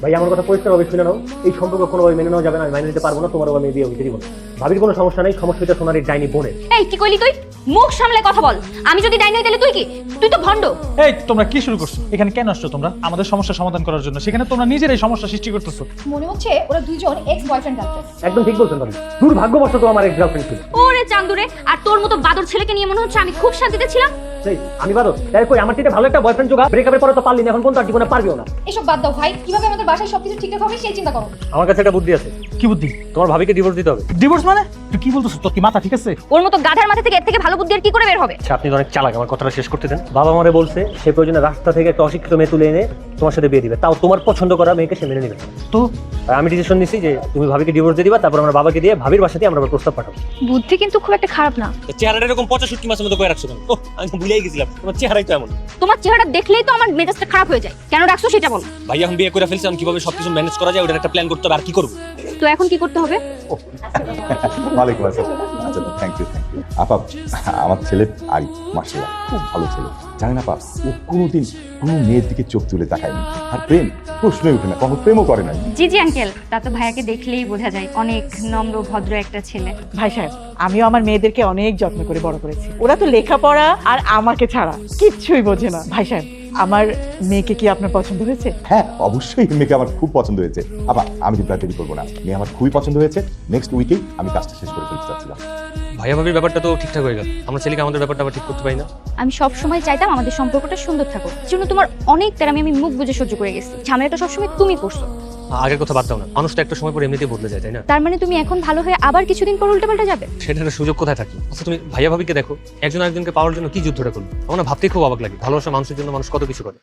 ভাই আমার কথা পরিষ্কার ভাবে শুনে নাও, এই সম্পর্ক কোনোভাবে মেনে নেওয়া যাবে না, আমি মেনে নিতে পারবো না, তোমার আমি বিয়ে হইতে দিব না। ভাবির কোনো সমস্যা নেই, সমস্যাটা সোনার ডাইনি বোনের। এই কি কইলি তুই? মুখ সামলে কথা বল। আমি যদি ডাইনি হই তাহলে তুই কি? তুই তো ভণ্ড। এই তোমরা কি শুরু করছো? এখানে কেন আসছো তোমরা? আমাদের সমস্যা সমাধান করার জন্য। সেখানে তোমরা নিজেরাই সমস্যা সৃষ্টি করতেছো। মনে হচ্ছে ওরা দুইজন এক্স বয়ফ্রেন্ড গার্লফ্রেন্ড। একদম ঠিক বলছেন ভাবি, দুর্ভাগ্যবশত আমার এক গার্লফ্রেন্ড ছিল। ওরে চান্দুরে, আর তোর মতো বাদর ছেলেকে নিয়ে মনে হচ্ছে আমি খুব শান্তিতে ছিলাম। সেই আমি বাদো তাই কই, আমার থেকে ভালো একটা বয়ফ্রেন্ড জোগা, ব্রেকআপের পরে তো পারলি না, এখন কোন তার জীবনে পারবিও না। এসব বাদ দাও ভাই, কিভাবে আমাদের বাসায় সবকিছু ঠিকঠাক হবে সেই চিন্তা করো। আমার কাছে একটা বুদ্ধি আছে। কি বুদ্ধি? তোমার ভাবিকে ডিভোর্স দিতে হবে। ডিভোর্স মানে? তুই কি বলতেছিস? তোর কি মাথা ঠিক আছে? ওর মতো গাধার মাথা থেকে এর থেকে ভালো বুদ্ধি আর কি করে বের হবে? আচ্ছা আপনি তো অনেক চালাক, আমার কথাটা শেষ করতে দেন। বাবা আমারে বলছে সে প্রয়োজনে রাস্তা থেকে একটা অশিক্ষিত মেয়ে তুলে এনে তোমার সাথে বিয়ে দিবে, তাও তোমার পছন্দ করা মেয়েকে সে মেনে নেবে। তো আর আমি ডিসিশন নিছি যে তুমি ভাবিকে ডিভোর্স দিয়ে দিবা, তারপর আমরা বাবাকে দিয়ে ভাবির বাসাতে আমরা আবার প্রস্তাব পাঠাবো। বুদ্ধি কিন্তু খুব একটা খারাপ না। চেহারাটা এরকম 65 মাসের মতো করে রাখছো কেন? ও আমি তো ভুলেই গেছিলাম তোমার চেহারাই তো এমন। তোমার চেহারা দেখলেই তো আমার মেজাজটা খারাপ হয়ে যায়। কেন রাখছো সেটা বলো। ভাই এখন বিয়ে করে ফেলছিলাম, কিভাবে সবকিছু ম্যানেজ করা যায় ওটার একটা প্ল্যান করতে হবে। আর কি করবো? তো এখন কি করতে হবে? ওয়ালাইকুম আসসালাম। আচ্ছা থ্যাংক ইউ। আপা, আমার ছেলে আরিফ মাশাআল্লাহ খুব ভালো ছেলে। জানেন আপা, ও কোনোদিন কোনো মেয়ের দিকে চোখ তুলে তাকায়নি, আর প্রেম প্রশ্নই ওঠে না, কখনো প্রেমও করে নাই। জি জি আঙ্কেল, তা তো ভাইয়াকে দেখলেই বোঝা যায় অনেক নম্র ভদ্র একটা ছেলে। ভাই সাহেব, আমিও আমার মেয়েদেরকে অনেক যত্ন করে বড় করেছি। ওরা তো লেখাপড়া আর আমাকে ছাড়া কিচ্ছুই বোঝে না। ভাই সাহেব, আমার মেয়েকে কি আপনার পছন্দ হয়েছে? হ্যাঁ অবশ্যই, মেয়েকে আমার খুব পছন্দ হয়েছে। আপা আমি কিন্তু আর দেরি করবো না, মেয়ে আমার খুবই পছন্দ হয়েছে। নেক্সট উইকেই আমি কাজটা শেষ করে ফেলতে চাচ্ছিলাম। ভাইয়া ভাবির ব্যাপারটা তো ঠিকঠাক হয়ে গেল, আমরা ছেলেকে আমাদের ব্যাপারটা আবার ঠিক করতে পারি না। আমি সব সময় চাইতাম আমাদের সম্পর্কটা সুন্দর থাকুক। জন্য তোমার অনেক তেরামি আমি মুখ বুজে সহ্য করে গেছি। ঝামেলাটা সবসময় তুমি করছো। আগের কথা বাদ দাও না, মানুষ তো একটা সময় পর এমনিতেই বদলে যায়, তাই না? তার মানে তুমি এখন ভালো হয়ে আবার কিছুদিন পর উল্টাপাল্টা যাবে? সেটার একটা সুযোগ কোথায় থাকে? আচ্ছা তুমি ভাইয়া ভাবিকে দেখো, একজন আরেকজনকে পাওয়ার জন্য কি যুদ্ধটা করলো। আমার না ভাবতেই খুব অবাক লাগে, ভালোবাসা মানুষের জন্য মানুষ কত কিছু করে।